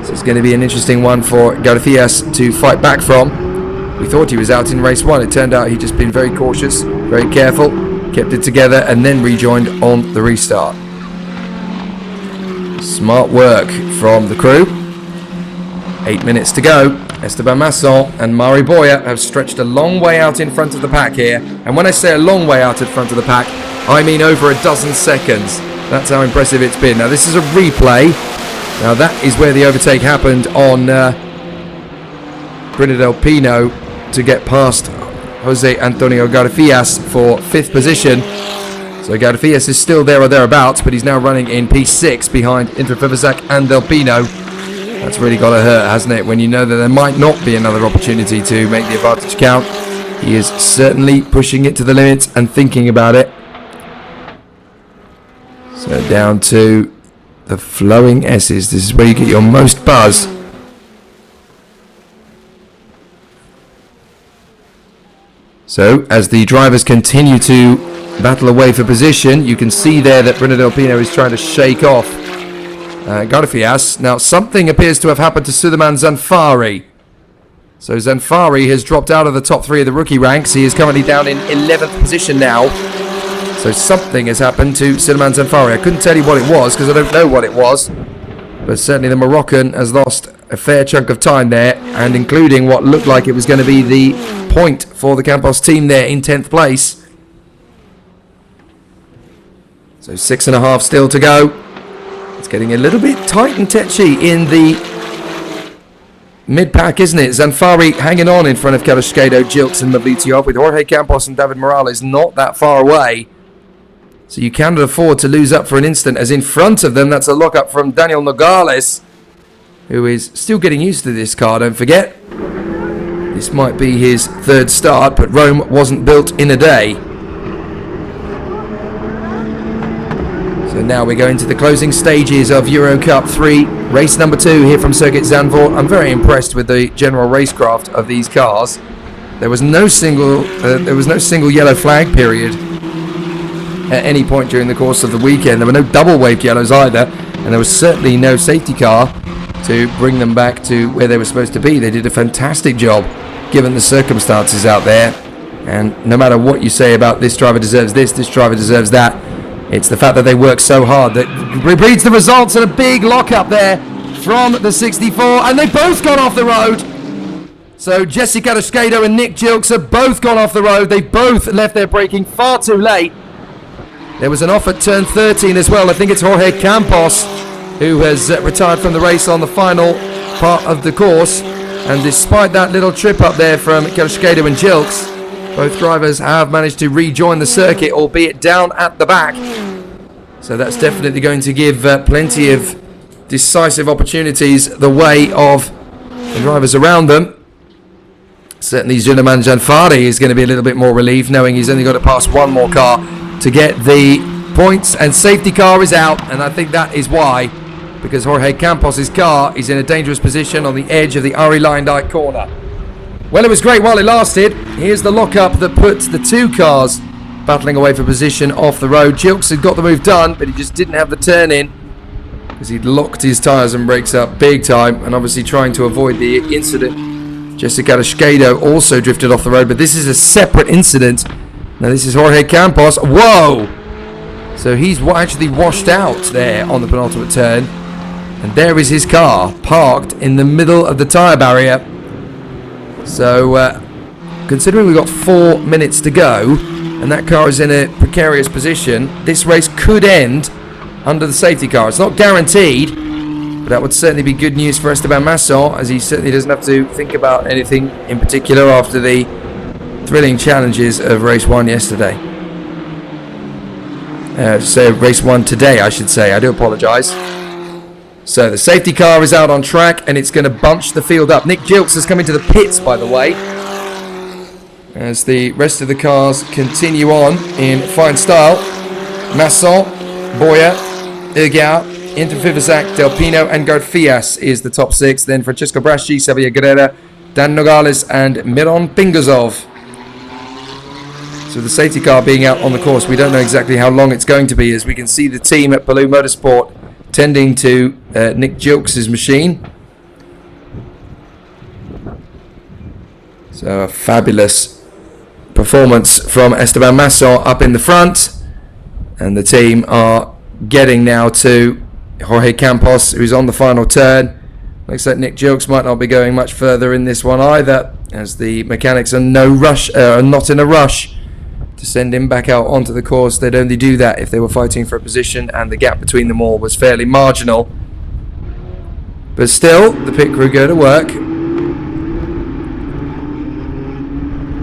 So it's going to be an interesting one for Garfias to fight back from. We thought he was out in race 1. It turned out he'd just been very cautious, very careful, kept it together and then rejoined on the restart. Smart work from the crew. 8 minutes to go. Esteban Masson and Mari Boya have stretched a long way out in front of the pack here. And when I say a long way out in front of the pack, I mean over a dozen seconds. That's how impressive it's been. Now this is a replay. Now that is where the overtake happened on Bruno del Pino to get past Jose Antonio Garfias for 5th position. So Garfias is still there or thereabouts, but he's now running in P6 behind Inter Vivazak and Del Pino. That's really got to hurt, hasn't it, when you know that there might not be another opportunity to make the advantage count. He is certainly pushing it to the limits and thinking about it. So down to the flowing S's. This is where you get your most buzz. So as the drivers continue to battle away for position, you can see there that Bruno del Pino is trying to shake off Garfias. Now something appears to have happened to Suleiman Zanfari. So Zanfari has dropped out of the top 3 of the rookie ranks. He is currently down in 11th position now. So something has happened to Suleiman Zanfari. I couldn't tell you what it was because I don't know what it was. But certainly the Moroccan has lost a fair chunk of time there, and including what looked like it was going to be the point for the Campos team there in 10th place. So 6.5 still to go. It's getting a little bit tight and tetchy in the mid-pack, isn't it? Zanfari hanging on in front of Carrasquedo, Gilks and Mavlitiov, with Jorge Campos and David Morales not that far away. So you cannot afford to lose up for an instant, as in front of them, that's a lock-up from Daniel Nogales, who is still getting used to this car, don't forget. This might be his 3rd start, but Rome wasn't built in a day. So now we're going to the closing stages of EUROCUP-3, race number 2 here from Circuit Zandvoort. I'm very impressed with the general racecraft of these cars. There was no single yellow flag period at any point during the course of the weekend. There were no double waved yellows either, and there was certainly no safety car to bring them back to where they were supposed to be. They did a fantastic job given the circumstances out there, and no matter what you say about this driver deserves this driver deserves that, it's the fact that they work so hard that repeats the results, and a big lock-up there from the 64, and they've both gone off the road. So Jesse Carrasquedo and Nick Gilks have both gone off the road. They both left their braking far too late. There was an off at turn 13 as well. I think it's Jorge Campos who has retired from the race on the final part of the course. And despite that little trip up there from Carrasquedo and Gilks, both drivers have managed to rejoin the circuit, albeit down at the back. So that's definitely going to give plenty of decisive opportunities the way of the drivers around them. Certainly Suleiman Zanfari is going to be a little bit more relieved, knowing he's only got to pass one more car to get the points, and safety car is out, and I think that is why, because Jorge Campos' car is in a dangerous position on the edge of the Ari Lyndike corner. Well, it was great while it lasted. Here's the lockup that puts the 2 cars battling away for position off the road. Gilks had got the move done, but he just didn't have the turn in because he'd locked his tyres and brakes up big time, and obviously trying to avoid the incident. Jesse Carrasquedo also drifted off the road, but this is a separate incident. Now this is Jorge Campos. Whoa! So he's actually washed out there on the penultimate turn, and there is his car parked in the middle of the tyre barrier. So considering we've got 4 minutes to go and that car is in a precarious position, this race could end under the safety car. It's not guaranteed, but that would certainly be good news for Esteban Masson, as he certainly doesn't have to think about anything in particular after the thrilling challenges of race 1 yesterday. So race 1 today, I should say. I do apologise. So the safety car is out on track, and it's going to bunch the field up. Nick Gilks is coming to the pits, by the way, as the rest of the cars continue on in fine style. Masson, Boya, Ogaard, Inter Vivazak, Del Pino and Garfias is the top 6. Then Francesco Braschi, Xavier Guerrera, Dan Nogales and Miron Pingazov. So the safety car being out on the course, we don't know exactly how long it's going to be, as we can see the team at Podium Motorsport tending to Nick Gilks' machine. So a fabulous performance from Esteban Masson up in the front. And the team are getting now to Jorge Campos, who's on the final turn. Looks like Nick Gilks might not be going much further in this one either, as the mechanics are not in a rush to send him back out onto the course. They'd only do that if they were fighting for a position and the gap between them all was fairly marginal. But still, the pit crew go to work.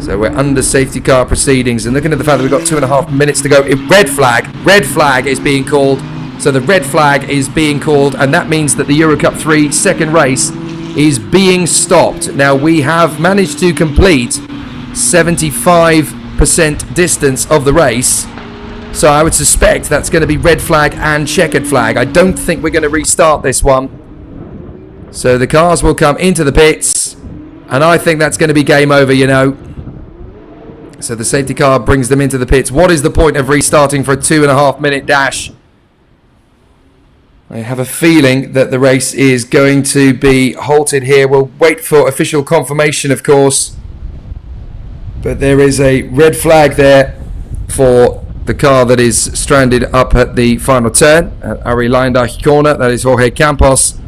So we're under safety car proceedings, and looking at the fact that we've got 2.5 minutes to go, red flag is being called. So the red flag is being called, and that means that the EUROCUP-3 second race is being stopped. Now, we have managed to complete 75% distance of the race, so I would suspect that's going to be red flag and checkered flag. I don't think we're going to restart this one. So the cars will come into the pits, and I think that's going to be game over, you know. So the safety car brings them into the pits. What is the point of restarting for a 2.5 minute dash? I have a feeling that the race is going to be halted here. We'll wait for official confirmation, of course. But there is a red flag there for the car that is stranded up at the final turn at Ari Leindach corner. That is Jorge Campos,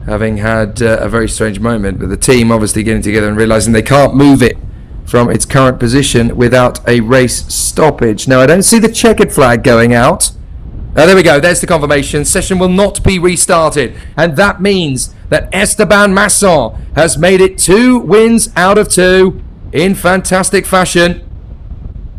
having had a very strange moment with the team obviously getting together and realizing they can't move it from its current position without a race stoppage. Now, I don't see the checkered flag going out. Oh, there we go. There's the confirmation. Session will not be restarted. And that means that Esteban Masson has made it 2 wins out of 2 in fantastic fashion.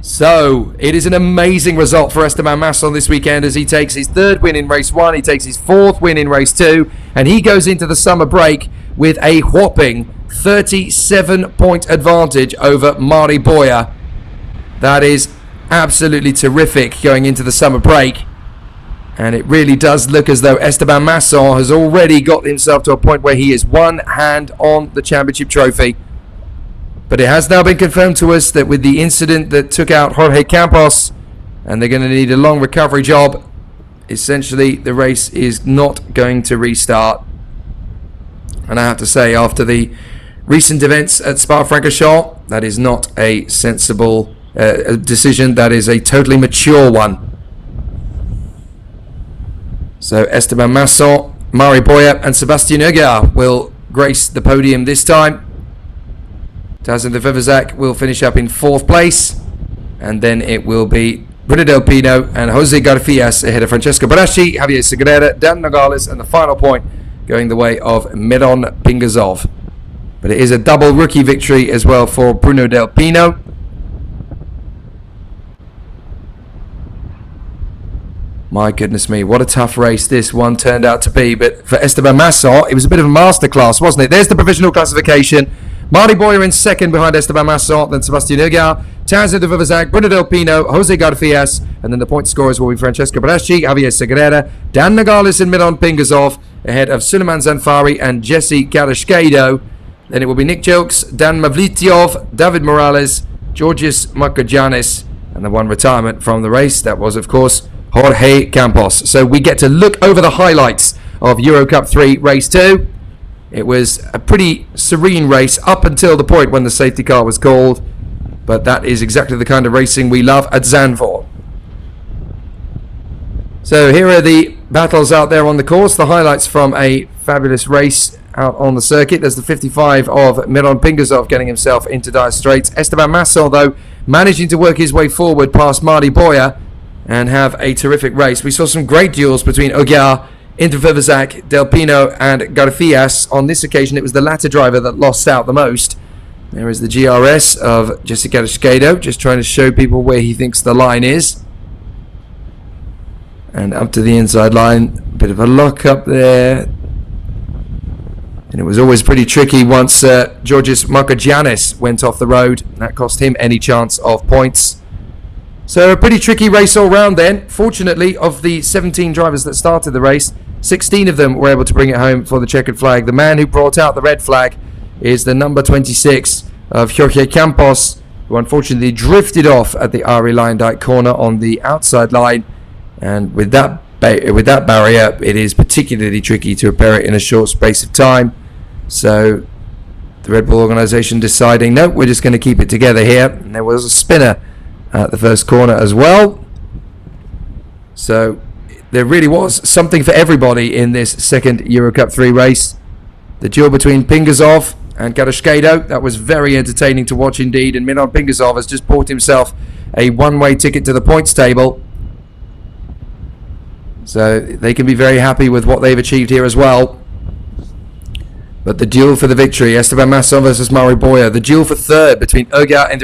So, it is an amazing result for Esteban Masson this weekend, as he takes his 3rd win in race 1, he takes his 4th win in race 2, and he goes into the summer break with a whopping 37-point advantage over Mari Boya. That is absolutely terrific going into the summer break. And it really does look as though Esteban Masson has already got himself to a point where he is one hand on the championship trophy. But it has now been confirmed to us that with the incident that took out Jorge Campos, and they're going to need a long recovery job, essentially the race is not going to restart. And I have to say, after the recent events at Spa-Francorchamps, that is not a sensible decision. That is a totally mature one. So Esteban Masson, Mari Boya and Sebastian Ogaard will grace the podium this time. Tarzan de Vivazak will finish up in 4th place. And then it will be Bruno del Pino and Jose Garfias ahead of Francesco Braschi, Javier Segurera, Dan Nogales, and the final point going the way of Miron Pingazov. But it is a double rookie victory as well for Bruno del Pino. My goodness me, what a tough race this one turned out to be. But for Esteban Masson, it was a bit of a masterclass, wasn't it? There's the provisional classification. Mari Boya in 2nd behind Esteban Masson, then Sebastian Ogaard, Tarzan de Vivazak, Bruno del Pino, Jose Garfias, and then the point scorers will be Francesco Braschi, Javier Segurera, Dan Nogales and Miron Pingazov, ahead of Suleiman Zanfari and Jesse Karashkedo. Then it will be Nick Gilks, Dan Mavlitiov, David Morales, Georgios Markogiannis, and the one retirement from the race. That was, of course, Jorge Campos. So we get to look over the highlights of EuroCup-3 Race 2. It was a pretty serene race up until the point when the safety car was called. But that is exactly the kind of racing we love at Zandvoort. So here are the battles out there on the course. The highlights from a fabulous race out on the circuit. There's the 55 of Miron Pingazov getting himself into dire straits. Esteban Masson, though, managing to work his way forward past Mari Boya and have a terrific race. We saw some great duels between Ogaard, Vivazak, Del Pino and Garfias. On this occasion, it was the latter driver that lost out the most. There is the GRS of Jessica Esquedo, just trying to show people where he thinks the line is. And up to the inside line, a bit of a lock up there. And it was always pretty tricky once Georgios Markogiannis went off the road. That cost him any chance of points. So a pretty tricky race all round then. Fortunately, of the 17 drivers that started the race, 16 of them were able to bring it home for the checkered flag. The man who brought out the red flag is the number 26 of Jorge Campos, who unfortunately drifted off at the Arie Luijendijk corner on the outside line. And with that barrier, it is particularly tricky to repair it in a short space of time. So the Red Bull organisation deciding, no, we're just going to keep it together here. And there was a spinner at the first corner as well. So there really was something for everybody in this second Eurocup 3 race. The duel between Pingasov and Garashkedo, that was very entertaining to watch indeed. And Milan Pingasov has just bought himself a one-way ticket to the points table. So they can be very happy with what they've achieved here as well. But the duel for the victory, Esteban Masson versus Mari Boya. The duel for third between Ogaard and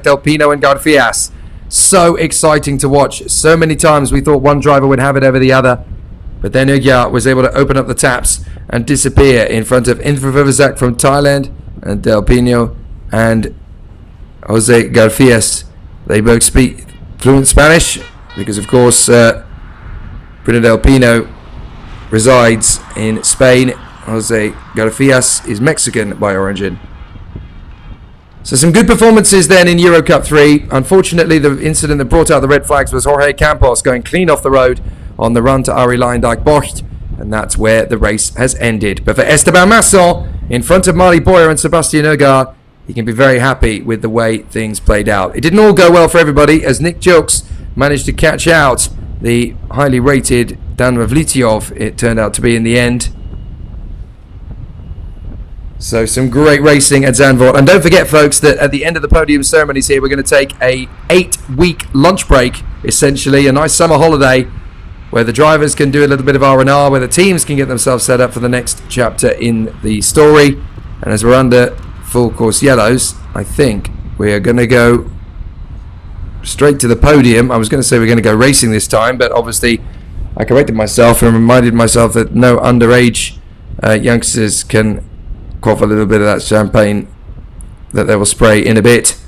Del Pino and Garfias. So exciting to watch. So many times we thought one driver would have it over the other. But then Ogaard was able to open up the taps and disappear in front of Indrevivazak from Thailand and Del Pino and Jose Garfias. They both speak fluent Spanish because, of course, Bruno del Pino resides in Spain. Jose Garfias is Mexican by origin. So some good performances then in Eurocup 3. Unfortunately, the incident that brought out the red flags was Jorge Campos going clean off the road on the run to Arie Luijendijk Bocht, and that's where the race has ended. But for Esteban Masson, in front of Mari Boya and Sebastian Ogaard, he can be very happy with the way things played out. It didn't all go well for everybody, as Nick Jukes managed to catch out the highly rated Dan Mavlitiov, it turned out to be in the end. So some great racing at Zandvoort. And don't forget, folks, that at the end of the podium ceremonies here, we're going to take a 8-week lunch break, essentially, a nice summer holiday, where the drivers can do a little bit of R&R, where the teams can get themselves set up for the next chapter in the story. And as we're under full course yellows, I think we are going to go straight to the podium. I was going to say we're going to go racing this time, but obviously I corrected myself and reminded myself that no underage youngsters can quaff a little bit of that champagne that they will spray in a bit.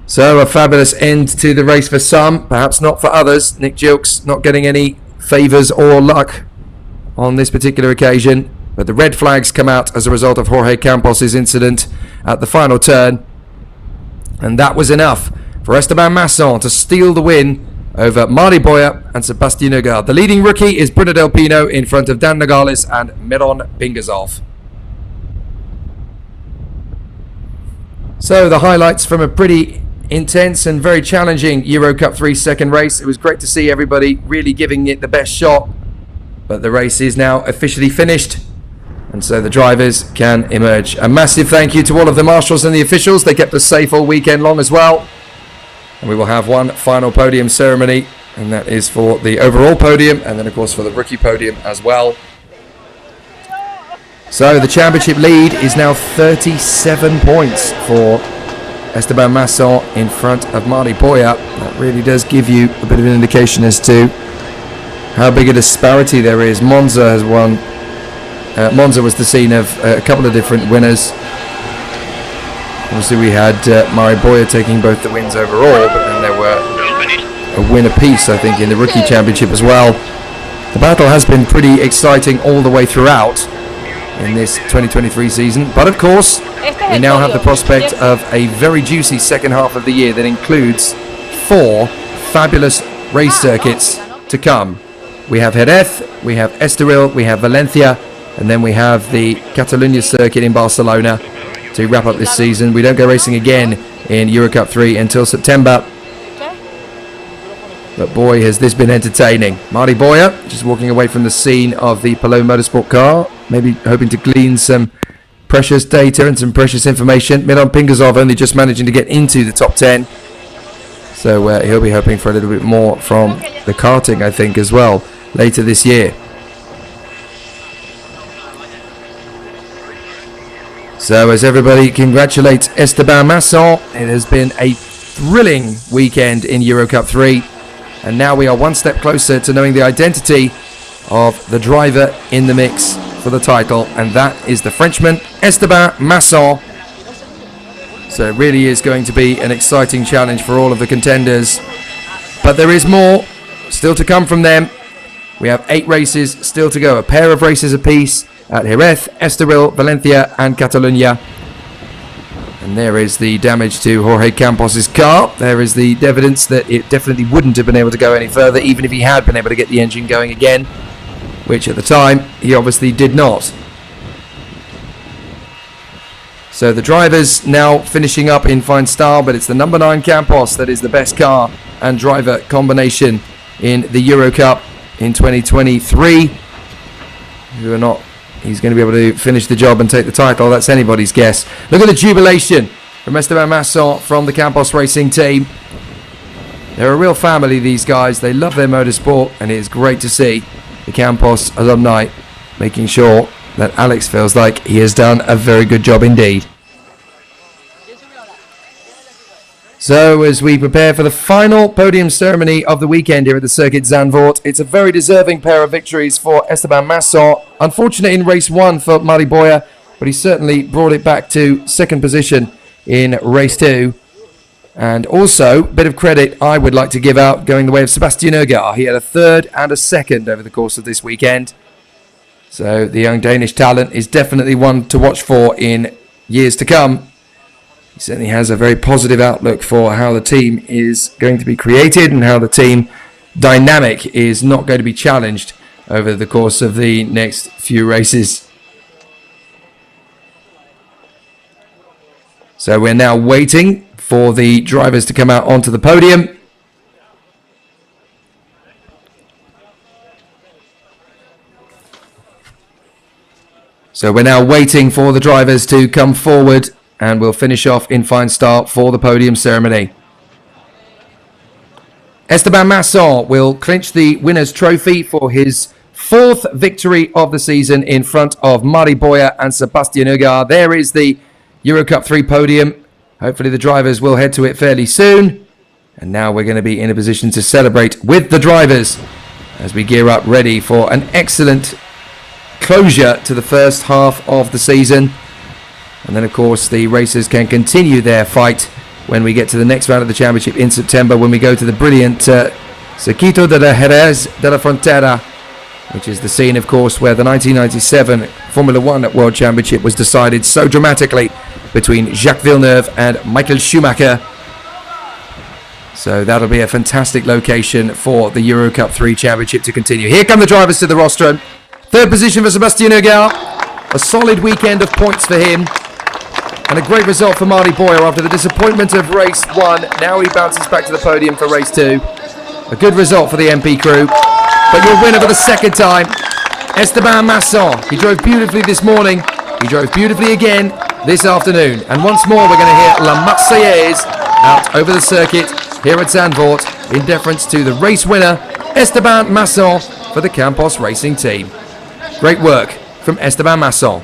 So a fabulous end to the race for some, perhaps not for others. Nick Jukes not getting any favours or luck on this particular occasion, but the red flags come out as a result of Jorge Campos' incident at the final turn, and that was enough for Esteban Masson to steal the win over Mari Boya and Sebastian Ogaard. The leading rookie is Bruno del Pino in front of Dan Nogales and Milan Pingasov. So the highlights from a pretty intense and very challenging Eurocup 3 second race. It was great to see everybody really giving it the best shot, but the race is now officially finished, and so the drivers can emerge. A massive thank you to all of the marshals and the officials. They kept us safe all weekend long as well. And we will have one final podium ceremony, and that is for the overall podium, and then of course for the rookie podium as well. So the championship lead is now 37 points for Esteban Masson in front of Mari Boya. That really does give you a bit of an indication as to how big a disparity there is. Monza has won. Monza was the scene of a couple of different winners. Obviously we had Mari Boya taking both the wins overall, but then there were a win apiece, I think, in the rookie championship as well. The battle has been pretty exciting all the way throughout in this 2023 season, but of course we now have the prospect of a very juicy second half of the year that includes 4 fabulous race circuits to come. We have Jerez, we have Estoril, we have Valencia, and then we have the Catalunya circuit in Barcelona to wrap up this season. We don't go racing again in Eurocup 3 until September. But boy, has this been entertaining. Mari Boya just walking away from the scene of the Podium Motorsport car, maybe hoping to glean some precious data and some precious information. Milan Pingasov only just managing to get into the top 10. So he'll be hoping for a little bit more from the karting, I think, as well, later this year. So as everybody congratulates Esteban Masson, it has been a thrilling weekend in Eurocup 3. And now we are one step closer to knowing the identity of the driver in the mix for the title, and that is the Frenchman Esteban Masson. So it really is going to be an exciting challenge for all of the contenders. But there is more still to come from them. We have 8 races still to go, a pair of races apiece at Jerez, Estoril, Valencia and Catalunya. And there is the damage to Jorge Campos' car. There is the evidence that it definitely wouldn't have been able to go any further, even if he had been able to get the engine going again, which at the time he obviously did not. So the drivers now finishing up in fine style, but it's the number 9 Campos that is the best car and driver combination in the Euro Cup in 2023. Who are not, he's going to be able to finish the job and take the title. That's anybody's guess. Look at the jubilation from Esteban Masson from the Campos Racing team. They're a real family, these guys. They love their motorsport, and it is great to see the Campos alumni making sure that Alex feels like he has done a very good job indeed. So as we prepare for the final podium ceremony of the weekend here at the Circuit Zandvoort, it's a very deserving pair of victories for Esteban Masson. Unfortunate in race 1 for Mari Boya, but he certainly brought it back to second position in race 2. And also, a bit of credit I would like to give out going the way of Sebastian Ogaard. He had a third and a second over the course of this weekend. So the young Danish talent is definitely one to watch for in years to come. He certainly has a very positive outlook for how the team is going to be created and how the team dynamic is not going to be challenged over the course of the next few races. So we're now waiting for the drivers to come out onto the podium. So we're now waiting for the drivers to come forward, and we'll finish off in fine style for the podium ceremony. Esteban Masson will clinch the winner's trophy for his 4th victory of the season in front of Mari Boya and Sebastian Ogaard. There is the EUROCUP-3 podium. Hopefully the drivers will head to it fairly soon. And now we're going to be in a position to celebrate with the drivers as we gear up ready for an excellent closure to the first half of the season. And then of course the racers can continue their fight when we get to the next round of the championship in September, when we go to the brilliant Circuito de Jerez-Ángel Frontera, which is the scene of course where the 1997 Formula 1 World Championship was decided so dramatically between Jacques Villeneuve and Michael Schumacher. So that'll be a fantastic location for the EuroCup-3 championship to continue. Here come the drivers to the rostrum. Third position for Sebastian Ogaard. A solid weekend of points for him. And a great result for Mari Boya after the disappointment of race 1. Now he bounces back to the podium for race 2. A good result for the MP crew. But your winner for the second time, Esteban Masson. He drove beautifully this morning. He drove beautifully again this afternoon. And once more we're going to hear La Marseillaise out over the circuit here at Zandvoort in deference to the race winner, Esteban Masson, for the Campos Racing team. Great work from Esteban Masson.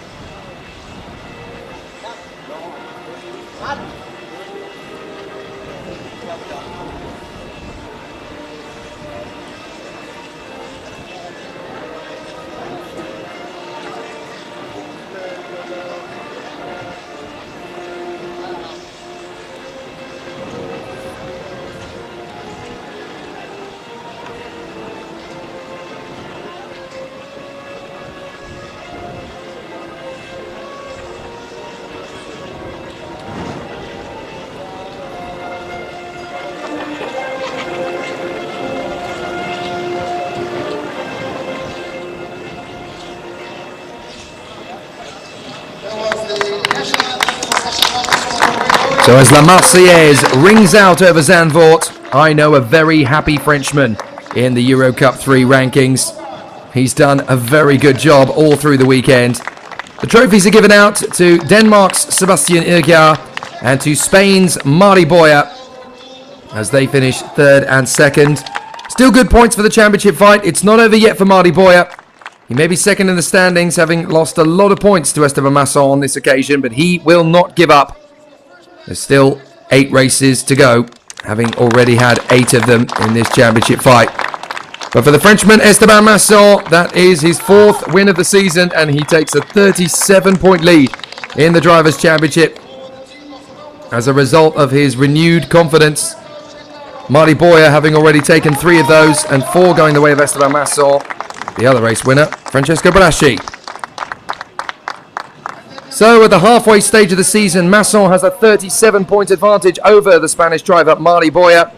So as La Marseillaise rings out over Zandvoort, I know a very happy Frenchman in the EuroCup-3 rankings. He's done a very good job all through the weekend. The trophies are given out to Denmark's Sebastian Ogaard and to Spain's Mari Boya as they finish third and second. Still good points for the championship fight. It's not over yet for Mari Boya. He may be second in the standings, having lost a lot of points to Esteban Masson on this occasion, but he will not give up. There's still 8 races to go, having already had 8 of them in this championship fight. But for the Frenchman Esteban Masson, that is his 4th win of the season, and he takes a 37-point lead in the Drivers' Championship as a result of his renewed confidence. Mari Boya having already taken 3 of those, and 4 going the way of Esteban Masson. The other race winner, Francesco Braschi. So at the halfway stage of the season, Masson has a 37-point advantage over the Spanish driver Mari Boya.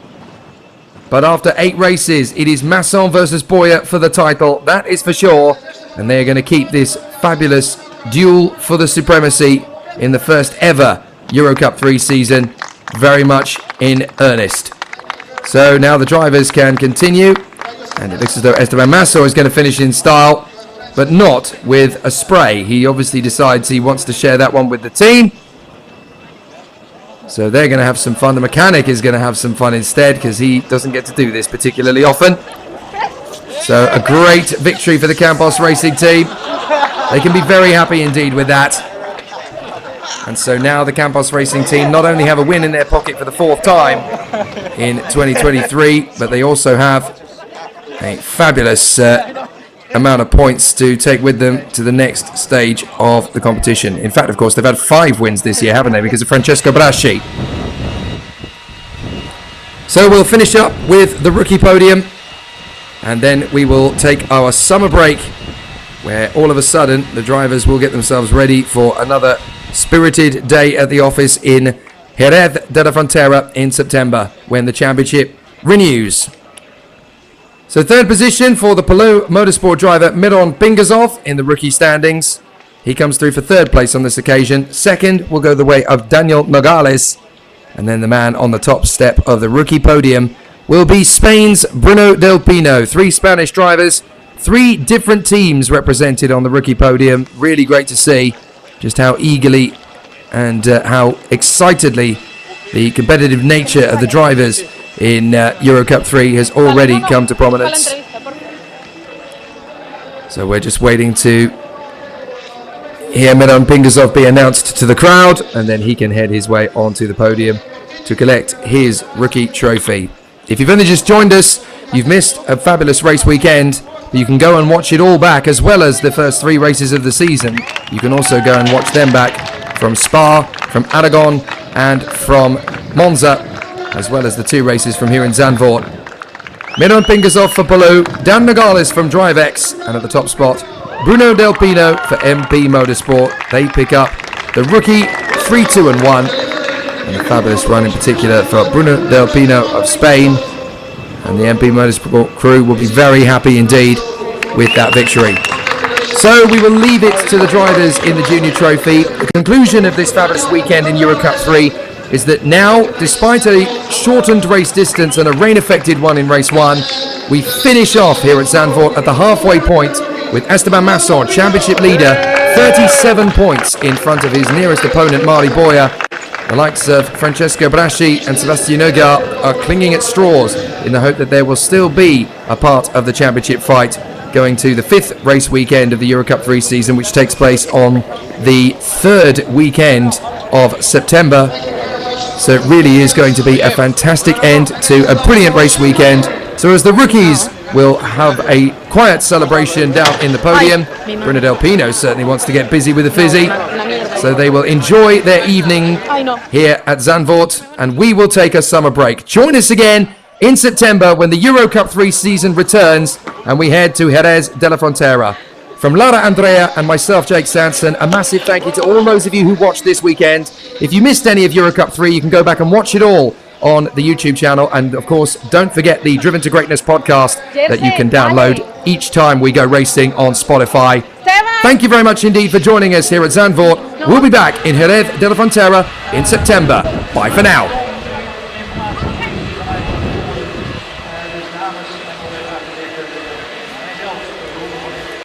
But after 8 races, it is Masson versus Boya for the title, that is for sure. And they're going to keep this fabulous duel for the supremacy in the first ever EuroCup-3 season very much in earnest. So now the drivers can continue. And it looks as though Esteban Masson is going to finish in style, but not with a spray. He obviously decides he wants to share that one with the team. So they're going to have some fun. The mechanic is going to have some fun instead because he doesn't get to do this particularly often. So a great victory for the Campos Racing team. They can be very happy indeed with that. And so now the Campos Racing team not only have a win in their pocket for the 4th time in 2023, but they also have a fabulous amount of points to take with them to the next stage of the competition. In fact, of course, they've had 5 wins this year, haven't they, because of Francesco Braschi. So we'll finish up with the rookie podium, and then we will take our summer break, where all of a sudden the drivers will get themselves ready for another spirited day at the office in Jerez de la Frontera in September, when the championship renews. So 3rd position for the Podium Motorsport driver Miron Pingazov in the rookie standings. He comes through for 3rd place on this occasion. 2nd will go the way of Daniel Nogales. And then the man on the top step of the rookie podium will be Spain's Bruno del Pino. 3 Spanish drivers, 3 different teams represented on the rookie podium. Really great to see just how eagerly and how excitedly the competitive nature of the drivers in EuroCup-3 has already come to prominence. So we're just waiting to hear Miron Pingazov be announced to the crowd, and then he can head his way onto the podium to collect his rookie trophy. If you've only just joined us, you've missed a fabulous race weekend. You can go and watch it all back, as well as the first 3 races of the season. You can also go and watch them back from Spa, from Aragon, and from Monza, as well as the 2 races from here in Zandvoort. Miron Pingazov for Palou, Dan Nogales from DriveX, and at the top spot, Bruno del Pino for MP Motorsport. They pick up the rookie 3-2-1, and a fabulous run in particular for Bruno del Pino of Spain. And the MP Motorsport crew will be very happy indeed with that victory. So we will leave it to the drivers in the Junior Trophy. The conclusion of this fabulous weekend in EuroCup-3 is that now, despite a shortened race distance and a rain-affected one in race 1, we finish off here at Zandvoort at the halfway point with Esteban Masson, championship leader, 37 points in front of his nearest opponent, Mari Boya. The likes of Francesco Braschi and Sebastian Ogaard are clinging at straws in the hope that there will still be a part of the championship fight going to the 5th race weekend of the EuroCup-3 season, which takes place on the 3rd weekend of September. So it really is going to be a fantastic end to a brilliant race weekend. So as the rookies will have a quiet celebration down in the podium, Bruno del Pino certainly wants to get busy with the fizzy. So they will enjoy their evening here at Zandvoort, and we will take a summer break. Join us again in September when the EuroCup-3 season returns and we head to Jerez de la Frontera. From Lara Andrea and myself, Jake Sanson, a massive thank you to all those of you who watched this weekend. If you missed any of EuroCup-3, you can go back and watch it all on the YouTube channel. And of course, don't forget the Driven to Greatness podcast that you can download each time we go racing on Spotify. Thank you very much indeed for joining us here at Zandvoort. We'll be back in Jerez de la Frontera in September. Bye for now.